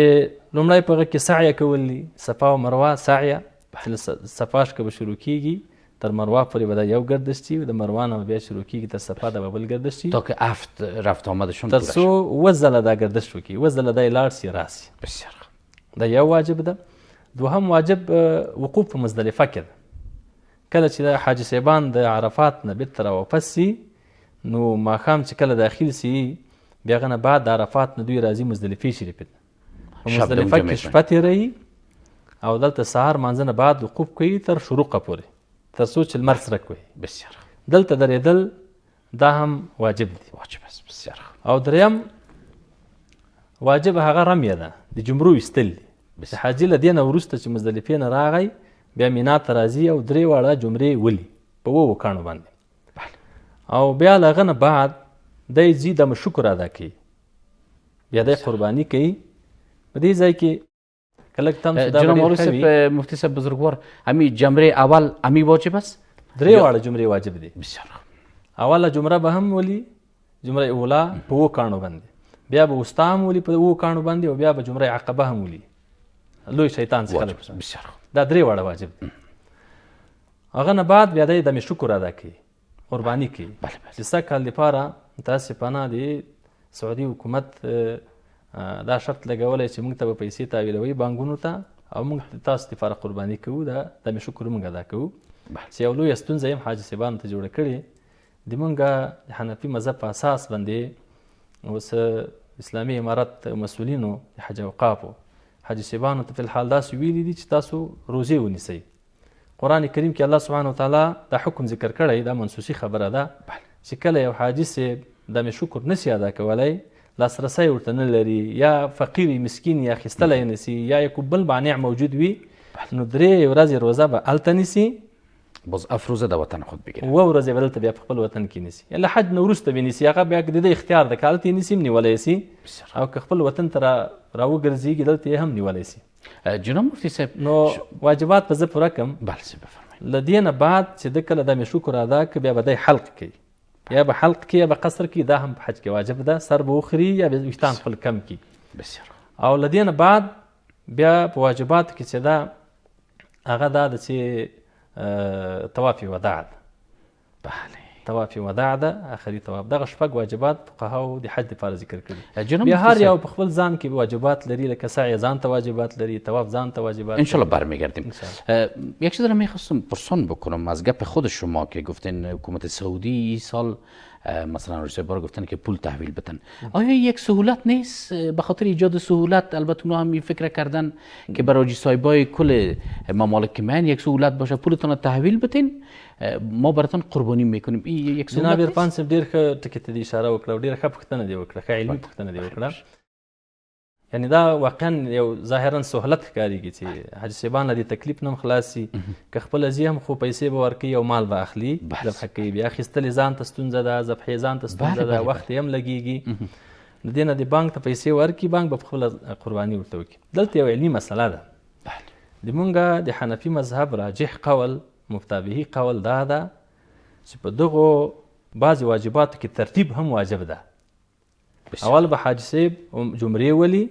لومړی په هغه کې سعیه کول دي، صفا و مروه سعیه چې صفا څخه به شروع کېږي تر مروه پورې به دا یو گردش چی و د مروه نه بیا شروع کېږي تر صفا دا به بل گردش چی تا که افت رفت آمدشون تر څو اووه ځله دا گردش وکړي، اووه ځله دا یې لاړ سي راسي. بسیار دا یو واجب ده. دوهم واجب وقوف په مزدلفه کې ده. کله چې د حاجي صاحبان د عرفات نه بیرته راواپس سي نو ماښام چې کله داخل سي بیا هغه نه بعد د عرفات نه دوی راځي مزدلفې شریفې ته. په مزدلفه کې شپه تېروي او دلته سهار مانځه نه بعد وقوف کوي تر شروقه پورې، تر څو چې لمر څرک وي. بسیار دلته درېدل دا هم واجب دي. واجب است. بسیار او دریم واجب هغه رمیه ده، د جمرو ایستل دي. چې حاجي له دې نه وروسته چې مزدلفې نه راغی بیا مینا ته راځي او درې واړه جمرې ولي په اووه کاڼو باندې. او بیا له هغه نه بعد دی ځي دمه شکر ادا کوي، بیا دی قرباني کوي. په دې ځای کې جناب مولوی صاحب مفتی صاحب بزرگوار امی جمره اول امی واجب است؟ درې واړه جمرې واجب دي. بسیار اوله جمره به هم ولي، جمره اوله په اووه کاڼو باندې، بیا به وسطا هم ولي په اووه کاڼو باندې، او بیا به جمره عقبه هم ولي لوی شیطان څخه. بسیار دا درې واړه واجب دي. هغه نه بعد بیا دی دمې شکر ادا کوي، قرباني کوي. چې سږ کال دپاره متاسفانه د سعودي حکومت دا شرط لګولی چې موږ ته به پیسې تحویلوي بانکونو ته او موږ تاسو دپاره قرباني کوو، دا دمې شکر موږ ادا کوو. چې یو لویه ستونزه یې هم حاجي صاحبانو ته جوړه کړې د موږ د حنفي مذهب په اساس باندې. اوس اسلامي امارت مسؤلینو د حج اوقافو حاجي صاحبانو ته فی الحال داسې ویلي دي چې تاسو روزې ونیسئ. قرآن کریم کې الله سبحانه وتعالی دا حکم ذکر کړی، دا منسوسي خبره ده چې کله یو حاجي صاحب دمې شکر نسی ادا کولی، لاسرسی ورته نه لري، یا فقیر مسکین یا اخیستلی نسی، یا یو بل مانع موجود وي، نو درې ورځې روزه به هلته نیسي، باز افروزه د وطن خود بگیره. اووه ورځې به دلته بیا په خپل وطن کې نیسي. یا له حج نه وروسته به نیسي، هغه بیا د ده اختیار ده، که هلته یې نیسي هم نیولی سي، او که خپل وطن ته راوګرځېږي دلته یې هم نیولی سي. جناب مفتی صاحب نو واجبات به زه پوره کړم. بله صاحب بفرمایئ. له دې نه بعد چې ده کله دمې شکر ادا کړي بیا به دی حلق کوي، یا به حلق کوي یا به قصر کوي. دا هم په حج کې واجب ده. سر به وخوري یا به ویښتان خپل کم کړي. بسیار او له دې نه بعد بیا په واجباتو کې چې ده هغه دا ده چې طواف وداع ده. بله طواف وداع ده، آخري طواف. دغه شپږ واجبات فقهاو د حج دپاره ذکر کړي. بیا هر یو په خپل ځان کې واجبات لري، لکه سعی ځان ته واجبات لري، طواف ځان ته واجبات. انشالله برمیگردیم. یک چیز را میخواستم پرسان بکنم از گپ خود شما که گفتین حکومت سعودی این سال مثلا روسیه بار گفتن که پول تحویل بدن. آیا یک سهولت نیست به خاطر ایجاد سهولت؟ البته اونا هم این فکر کردن که برای صاحبای کل ممالک من یک سهولت باشه، پولتون تحویل بدین ما براتون قربانی میکنیم. این یک سهولت. جناب عرفان صاحب ډېر ښه ټکي ته دې اشاره وکړه او ډېره ښه پوښتنه دې وکړه، ښه علمي پوښتنه دې وکړه. یعنی دا واقعا یو ظاهرا سهولت ښکارېږي چې حاجي صاحبان له دې تکلیف نه هم خلاص شي، که خپله ځي هم خو پیسې به ورکوي او مال به اخلي، ذبحه کوي. بیا اخیستلې ځان ته ستونزه ده، ذبحې ځان ته ستونزه ده، وخت یې هم لګېږي. د دې نه د بانک ته پیسې ورکړي، بانک به پخپله قرباني ورته وکړي. دلته یو علمي مسله ده. د مونږ د حنفي مذهب راجح قول، مفتابهي قول دا ده چې په دغو بعضې واجباتو کې ترتیب هم واجب ده. اول به حاجي صاحب جمرې ولي،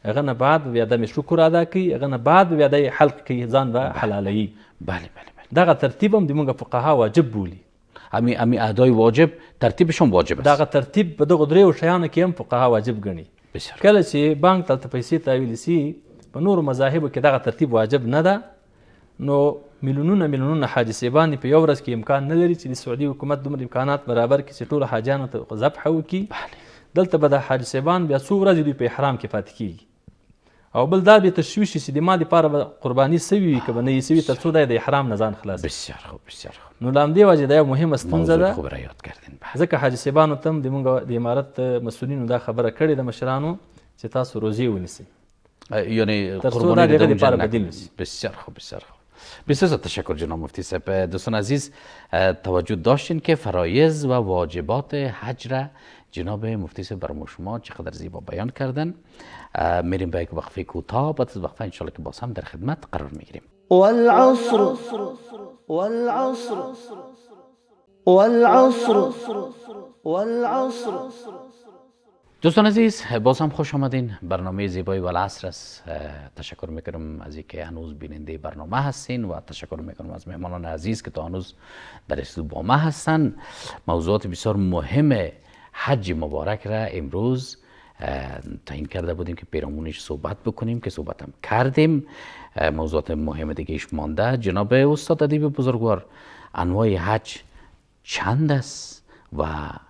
هغه نه بعد بیا د شکر ادا کوي، هغه نه بعد بیا د حلق کوي ځان به حلالوي. بله بله بله. دغه ترتیب هم د موږ فقها واجب بولی. امی ادای واجب ترتیبشون واجب است. دغه ترتیب په دغه دریو شیانو کې هم فقها واجب ګڼي. بسیار. کله چې بانک ته پیسې تحویل سي په نورو مذاهبو کې دغه ترتیب واجب نه ده، نو میلیونونه حاجي صاحبان په یو ورځ کې امکان نه لري چې د سعودي حکومت دومره امکانات برابر کړي چې ټول حاجیانو ته ذبح وکړي. دلته به د حاجي صاحبان بیا څو ورځې دوی په احرام کې پاتې کیږي، او بل دا به تشویش چې د ما لپاره به قرباني سوي وي که به نه یې سوي، تر څو د احرام نه ځان خلاص. بسیار خوب بسیار خوب. نو له همدې وجې دا یو مهمه ستونزه ده. خوب را یاد کردین. ځکه حاجي صاحبانو ته هم د موږ د امارت مسؤلینو دا خبره کړې د مشرانو چې تاسو روزې ونیسئ، یعنی تر څو قربانی دا دغه دوم لپاره جان بدیل نکنید. نشي. بسیار خوب بسیار خوب. بسیار تشکر جناب مفتی صاحب. دوستان عزیز توجه داشتین که فرایض و واجبات حج را جناب مفتی صاحب برای شما چقدر زیبا بیان کردن. میریم به یک وقفه کوتاه، بعد از وقفه انشالله که باز هم در خدمت قرار میگیریم. والعصر والعصر والعصر والعصر. دوستان عزیز باز هم خوش آمدین. برنامه زیبای والعصر است. تشکر میکنم از اینکه هنوز بیننده برنامه هستین و تشکر میکنم از مهمانان عزیز که تا هنوز در استودیو با ما هستن. موضوعات بسیار مهم حج مبارک را امروز تعیین کرده بودیم که پیرامونش صحبت بکنیم که صحبت هم کردیم. موضوعات مهم دیگه ایش مانده. جناب استاد ادیب بزرگوار، انواع حج چند است و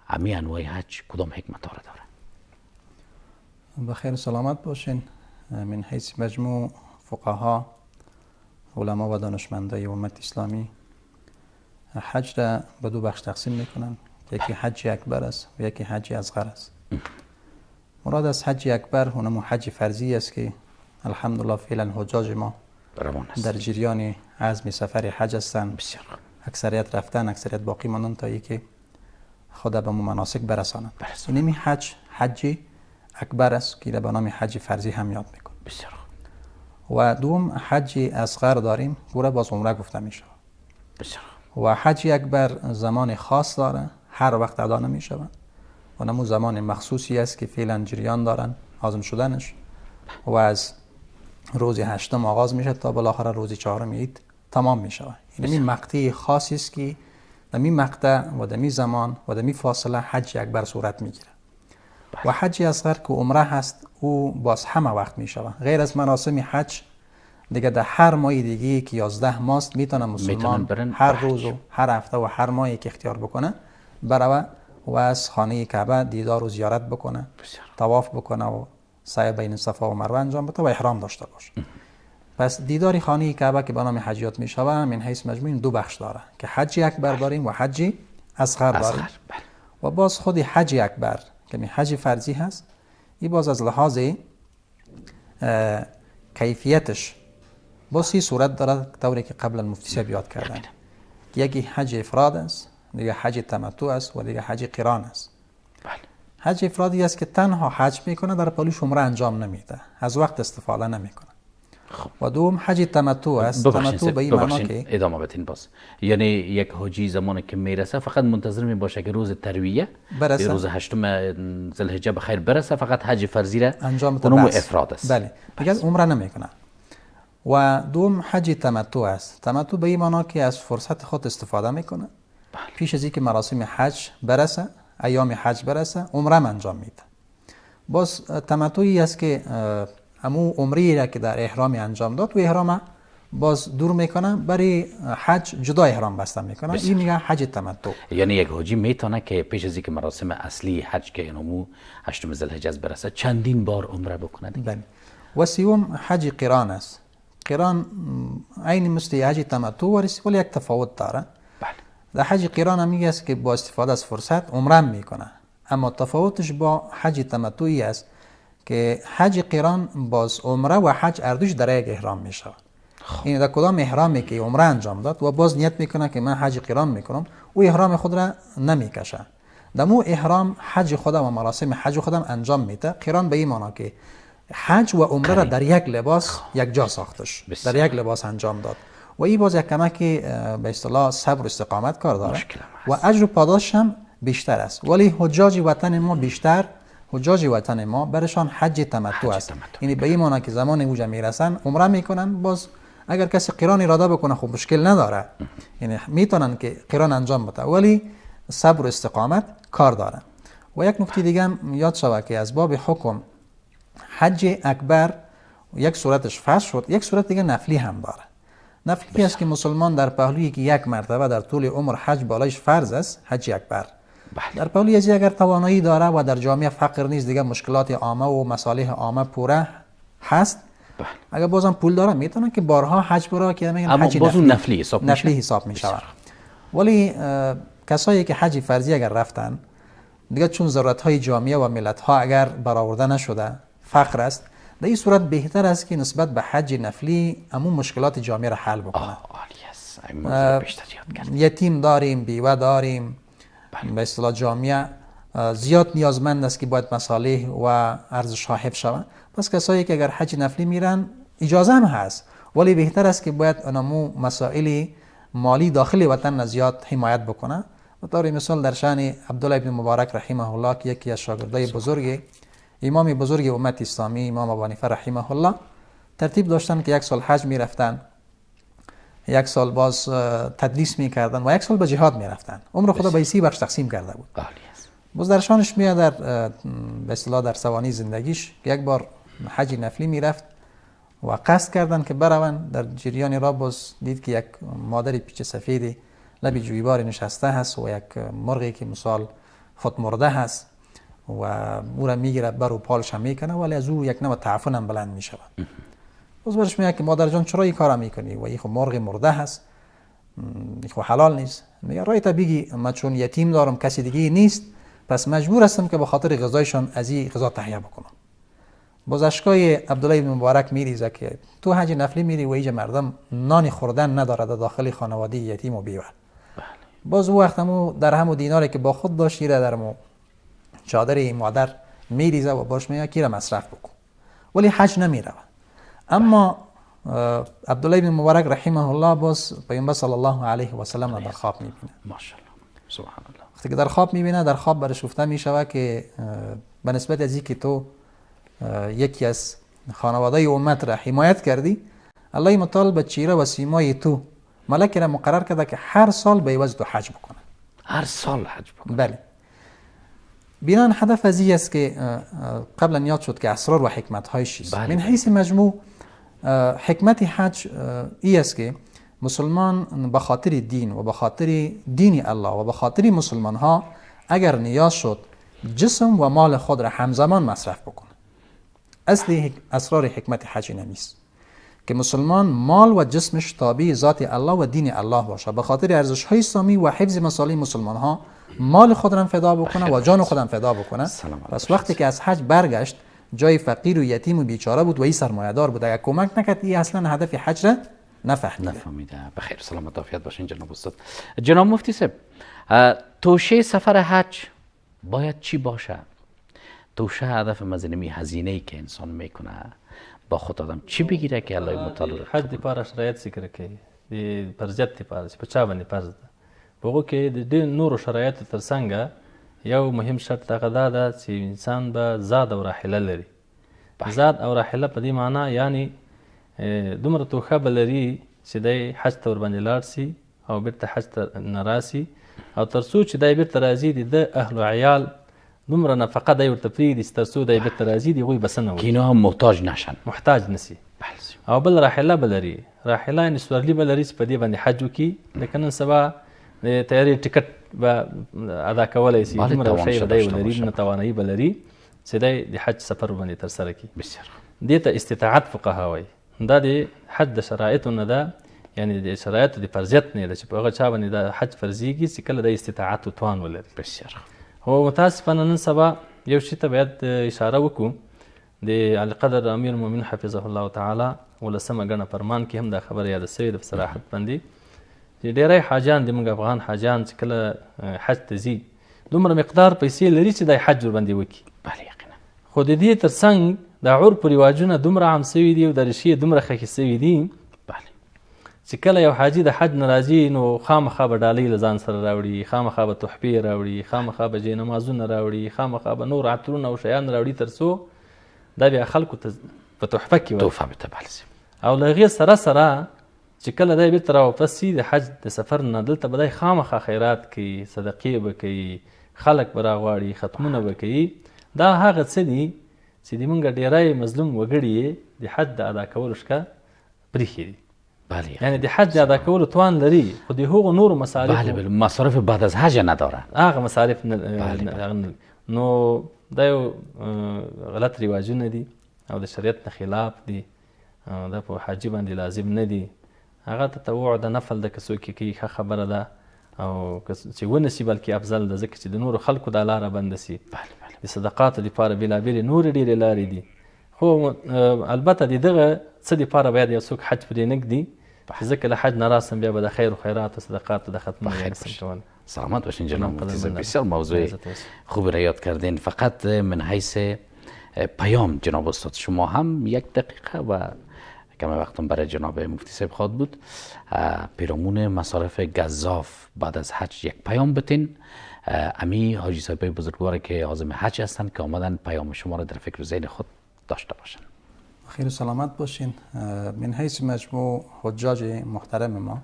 امی انواع حج کدام حکمت ها را داره؟ بخیر و سلامت باشین. من حیث مجموع فقها، علما و دانشمندای امت اسلامی حج را به دو بخش تقسیم میکنن. یکی حج اکبر است و یکی حج اصغر است. مراد از حج اکبر اونم حج فرضی است که الحمدلله فعلا حجاج ما در جریان عزم سفر حج هستند. اکثریت رفتن، اکثریت باقی ماندن تا که خدا به مناسک برسانند. اینمی حج اکبر است که به نام حج فرضی هم یاد میکنه. بسیار. و دوم حج اصغر داریم، او باز عمره گفته میشه. بسیار. و حج اکبر زمان خاص داره، هر وقت ادا نمیشه و نمو زمان مخصوصی است که فعلا جریان دارن آزم شدنش و از روز 8 آغاز میشه تا بالاخره روز 4 عید تمام میشه. این مقطع خاصی است که در این مقطع و در این زمان و در این فاصله حج اکبر صورت میگیره. و حج اصغر که عمره هست او باز همه وقت میشه. غیر از مراسم حج دیگه در هر ماه دیگه که 11 ماست میتونه مسلمان هر روز و هر هفته و هر ماهی که اختیار بکنه بروه و از خانه کعبه دیدار و زیارت بکنه، طواف بکنه و سعی بین صفا و مروه انجام بده و احرام داشته باشه. پس دیدار خانه کعبه که به نام حجیات می شود من حیث مجموع دو بخش داره که حج اکبر داریم و حج اصغر داریم. و باز خود حج اکبر که حج فرضی هست، این باز از لحاظ کیفیتش باز سی صورت داره طوری که قبلا مفتی صاحب یاد کردن. یکی حج افراد است، دیگه حج تمتع است و دیگه حج قران است. حج افرادی است که تنها حج میکنه، در پلوش عمره انجام نمیده، از وقت استفاده نمیکنه. و دوم حج تمتع است. تمتع به این معنا که ادامه بدین باز، یعنی یک حاجی زمانی که میرسه فقط منتظر می باشه که روز ترویه برسه، روز 8 ذوالحجه بخیر برسه، فقط حج فرضی را انجام بده. اونم افراد است. بله، دیگه عمره نمیکنه. و دوم حج تمتع است. تمتع به این معنا که از فرصت خود استفاده میکنه، پیش از اینکه مراسم حج برسه، ایام حج برسه، عمره انجام میده. باز تمتعی است که همون عمری را که در احرام انجام داد و احرام باز دور میکنه، برای حج جدا احرام بسته میکنه. این میگه حج تمتع. یعنی یک حاجی میتونه که پیش از اینکه مراسم اصلی حج که اینمو 8 ذوالحجه برسه چندین بار عمره بکنه. بله. و سوم حج قران است. قران عین مثل حج تمتع ولی یک تفاوت داره. در حج قران هم میگه است که با استفاده از فرصت عمره میکنه، اما تفاوتش با حج تمتعی است که حج قران باز عمره و حج اردوش در یک احرام میشه. این در کدام احرامی که عمره انجام داد و باز نیت میکنه که من حج قران میکنم، او احرام خود را نمیکشه. در مو احرام حج خودم و مراسم حج خودم انجام میده. قران به این معنا که حج و عمره را در یک لباس یک جا ساختش، در یک لباس انجام داد. و این باز یک کمک به اصطلاح صبر و استقامت کار داره و اجر و پاداش هم بیشتر است. ولی حجاج وطن ما بیشتر حجاج وطن ما برشان حج تمتع است. یعنی به این معنی که زمان اوجا میرسن عمره میکنن، باز اگر کسی قران اراده بکنه خب مشکل نداره، یعنی میتونن که قران انجام بده، ولی صبر و استقامت کار داره. و یک نکته دیگه هم یاد شود که از باب حکم حج اکبر یک صورتش فرض شد، یک صورت دیگه نفلی هم داره. نفلی است که مسلمان در پهلویی که یک مرتبه در طول عمر حج بالایش فرض است، حج اکبر. در پهلوی ازی اگر توانایی داره و در جامعه فقر نیست، دیگه مشکلات عامه و مصالح عامه پوره هست، اگر بازم پول داره میتونه که بارها حج بره که میگن حج نفلی حساب میشه. ولی کسایی که حج فرضی اگر رفتن دیگه، چون ضرورت های جامعه و ملت ها اگر برآورده نشده، فقر است، در این صورت بهتر است که نسبت به حج نفلی همون مشکلات جامعه را حل بکنه. یتیم داریم، بیوه داریم، به اصطلاح جامعه زیاد نیازمند است که باید مصالح و ارزش ها حفظ شود. پس کسایی که اگر حج نفلی میرن اجازه هم هست، ولی بهتر است که باید انمو مسائل مالی داخل وطن زیاد حمایت بکنه. به طور مثال در شأن عبدالله ابن مبارک رحمه الله که یکی از شاگردای بزرگ امام بزرگ امت اسلامی امام ابو حنیفه رحمه الله ترتیب داشتن که یک سال حج میرفتن، یک سال باز تدریس میکردن و یک سال به جهاد میرفتن. عمر خدا به 30 بخش تقسیم کرده بود. باز در شانش میاد در به اصطلاح در سوانی زندگیش یک بار حج نفلی میرفت و قصد کردن که بروند. در جریان را باز دید که یک مادر پیچ سفیدی لبی جویبار نشسته هست و یک مرغی که مثال خود مرده هست و او را میگیره بر و پالش هم میکنه، ولی از او یک نوع تعفن هم بلند میشود. باز برش میگه که مادر جان چرا این کارا میکنی و این خب مرغ مرده هست، این خب حلال نیست. میگه رایت بگی من چون یتیم دارم کسی دیگه نیست، پس مجبور هستم که به خاطر غذایشان از این غذا تهیه بکنم. باز اشکای عبدالله بن مبارک میریزه که تو حج نفلی میری و اینجا مردم نان خوردن نداره در داخل خانواده یتیم و بیوه. باز او وقت همو در همو دیناری که با خود داشت را در مو چادر مادر میریزه و باش میگه که را مصرف بکن، ولی حج نمیره. اما عبدالله بن مبارک رحمه الله باز پیامبر صلی الله علیه و سلم در خواب میبینه. ماشاءالله سبحان الله. وقتی که در خواب میبینه، در خواب برش گفته میشود که به نسبت از اینکه تو یکی از خانواده امت را حمایت کردی، الله متعال به چهره و سیمای تو ملک را مقرر کرده که هر سال به عوض تو حج بکنه. هر سال حج بکنه؟ بله. بنان هدف از این است که قبلا یاد شد که اسرار و حکمت هایش چیست. من حیث مجموع حکمت حج این است که مسلمان به خاطر دین و به خاطر دین الله و به خاطر مسلمان ها اگر نیاز شد جسم و مال خود را همزمان مصرف بکنه. اصل اسرار حکمت حج نمیست که مسلمان مال و جسمش تابع ذات الله و دین الله باشه، به خاطر ارزش های اسلامی و حفظ مصالح مسلمان ها مال خود را فدا بکنه و جان خود را فدا بکنه. پس وقتی که از حج برگشت جای فقیر و یتیم و بیچاره بود و این سرمایه دار بود، اگر کمک نکرد این اصلا هدف حج را نفهمیده. بخیر سلامت عافیت باشین جناب استاد. جناب مفتی صاحب، توشه سفر حج باید چی باشه؟ توشه هدف مزنمی هزینه‌ای که انسان میکنه با خود آدم چی بگیره که الله متعال حج دی پاره شرایط ذکر کوي د فرضیت دی پاره په چا باندې فرض ده. په هغو کې د نورو شرایطو ترڅنګ یو مهم شرط دغه دا ده چې انسان به زاد او راحله لري. زاد او راحله په دې معنا یعنی دومره توښه به لري چې دی حج ته ورباندې لاړ سي او بیرته حج ته نه راسي، او تر څو چې دی بیرته راځي د اهل و عیال دومره نفقه دی ورته پرېږدي چې تر څو دی بیرته راځي د هغوی بسنه وکړي، که اینا هم محتاج نسي. او بل راحله به لري. راحله یعنې سورلي به لري چې په دې باندې حج وکړي، لکه نن سبا د طیارې ټکټ به ادا کولی سي، دومره شی به دی ولري، نه توانایي به لري چې دی د حج سفر باندې ترسره کړي. دې ته استطاعت فقها وایي. دا د حج د شرایطو نه ده، یعنی د شرایطو د فرضیت نه ده چې په هغه چا باندې د حج فرضیږي چې کله د استطاعت و توان ولري. هو متاسفانه نن سبا یو شي ته باید اشاره وکړو. د علیقدر امیر المؤمنین حفظه الله تعالی 18مه ګڼه فرمان کې هم دا خبره یاده سوې ده په صراحت باندې چې ډېری حاجیان د موږ افغان حاجیان چې کله حج ته ځي دومره مقدار پیسې لري چې دا حج ورباندې وکړي، خو د دې تر څنګ د عرف رواجونه دومره عام سوي دي او د ریښې دومره ښخې سوي دي چې کله یو حاجي د حج نه راځي نو خامخا به ډالۍ له ځان سره راوړي، خامخا به تحفې راوړي، خامخا به جاینمازونه راوړي، خامخا به نور عطرونه او شیان راوړي، تر څو دا بیا خلکو ته په تحفه کې تحفه به تبعل سي. او له هغې سره سره چې کله دی بېرته راواپس سي د حج د سفر نه، دلته به دی خامخا خیرات کوي، صدقې به کوي، خلک به راغواړي، ختمونه به کوي. دا هغه څه دي چې زموږ ډېری مظلوم وګړي د حج د ادا کولو شکه پرېښي دي. بله یعنی د حج د ادا کولو توان لري، خو د هغو نورو مصارف بله مصارف بعد از حج نداره. هغه مصارف نه. نو دا یو غلط رواجونه دي او د شریعت نه خلاف دي، دا په حاجي باندې لازم نه دي. هغه تطوع د نفل د که څوک کوي ښه خبره ده، او چې ونسي بلکې افضل ده، ځکه چې د نورو خلکو دا لاره بنده سي. د صدقاتو دپاره بېلابېلې نورې ډېرې لارې دي، خو البته د دغه څه دپاره باید یو څوک حج پرې نه ږدي، ځکه له حج نه راسم بیا به د خیر و خیرات و صدقاتو د ختمونه نسم کول. سلامت باشین جناب مفتی، بسیار موضوع خوب را یاد کردین. فقط من حیث پیام جناب استاد شما هم 1 دقیقه و کم وقتم برای جناب مفتی صاحب خواد بود، پیرامون مصارف گزاف بعد از حج یک پیام بتین. امی حاجی صاحب بزرگوار که عازم حج هستند که آمدن پیام شما را در فکر و ذهن خود داشته باشند. خیر و سلامت باشین. من حیث مجموع حجاج محترم ما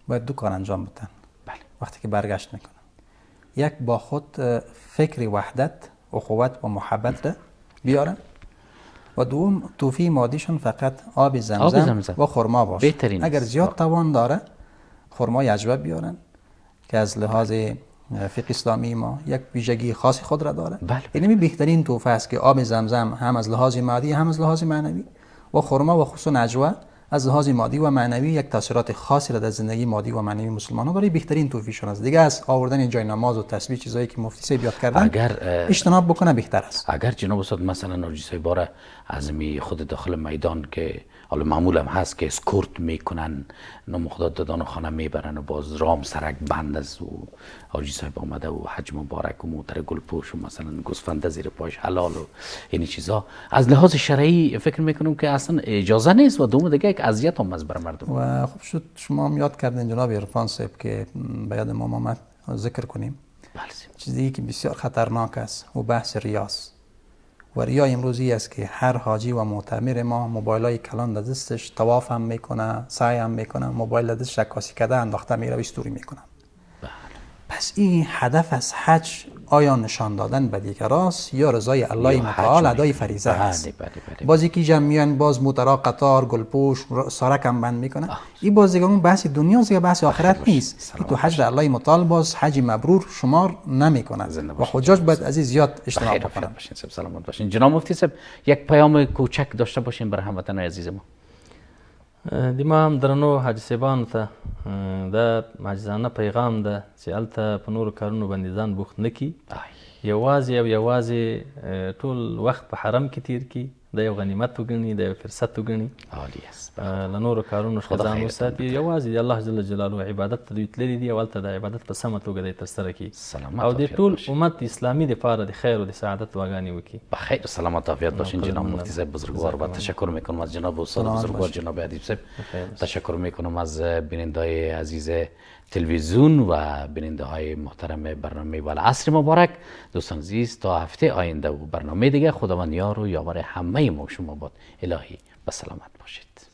باید 2 کار انجام بدن. بله. وقتی که برگشت میکنن، یک با خود فکر وحدت، اخوت و محبت را بیارن، و دوم توفی مادیشون فقط آب زمزم و خرما باشه. بهترین اگر زیاد توان داره خرمای عجوه بیارن که از لحاظ فقه اسلامی ما یک ویژگی خاصی خود را داره. یعنی بهترین توفه است که آب زمزم هم از لحاظ مادی هم از لحاظ معنوی، و خرما و خصوصا عجوه از لحاظ مادی و معنوی یک تاثیرات خاصی را در زندگی مادی و معنوی مسلمان‌ها داره. بهترین توفیشون است. دیگه از آوردن جای نماز و تسبیح چیزایی که مفتی صاحب یاد کردن اگر اجتناب بکنه بهتر است. اگر جناب استاد مثلا حاجی صاحب باره عزمی خود داخل میدان که حالا معمول هم هست که اسکورت میکنن، نمخداد دادان خانه میبرن و باز رام سرک بند است و حاجی صاحب آمده و حج مبارک و موتر گلپوش و مثلا گوسفند زیر پایش حلال و این چیزا، از لحاظ شرعی فکر میکنم که اصلا اجازه نیست و دوم دیگه یک اذیت هم از بر مردم. و خب شد شما هم یاد کردین جناب عرفان صاحب که به یاد ما آمد ذکر کنیم. بله. چیزی که بسیار خطرناک است و بحث ریاست. و ریا امروزی است که هر حاجی و معتمر ما موبایلای کلان در دستش طواف هم میکنه، سعی هم میکنه، موبایل در دستش عکاسی کرده انداخته میره و استوری میکنه. پس این هدف از حج آیا نشان دادن به دیگراست یا رضای الله متعال ادای فریضه است؟ بازی که جمع میان باز موترا قطار گلپوش سارک هم بند میکنه. این باز دیگه اون بحث دنیا است، بحث آخرت نیست. این تو حج الله متعال باز حج مبرور شمار نمیکنه و حجاج باید از این زیاد اجتناب بکنن. سلامت باشین. جناب مفتی صاحب یک پیام کوچک داشته باشین برای هموطنان عزیز ما. د ما هم درنو حاجي صاحبانو ته دا معجزانه پیغام ده چې هلته په نورو کارونو باندې ځان بوخت نه کړي، یوازې او یوازې ټول وخت په حرم کې تیر کړي، دا یو غنیمت وګڼي، دا یو فرصت وګڼي، له نورو کارونو څخه ځان وساتي، یوازې د الله جل جلاله عبادت ته دوی تللي دي او هلته د عبادت په سمه توګه دی ترسره کړي او د ټول امت اسلامي دپاره د خیر و د سعادت دعاګانې وکړي. بخیر و سلامت عافیت باشین جناب مفتی صاحب بزرگوار و تشکر میکنم از جناب استاد بزرگوار جناب ادیب صاحب. تشکر میکنم از بیننده‌های عزیز تلویزیون و بیننده های محترم برنامه والعصر مبارک. دوستان عزیز تا هفته آینده و برنامه دیگه خداوند یار و یاور همه ما شما باد. الهی به سلامت باشید.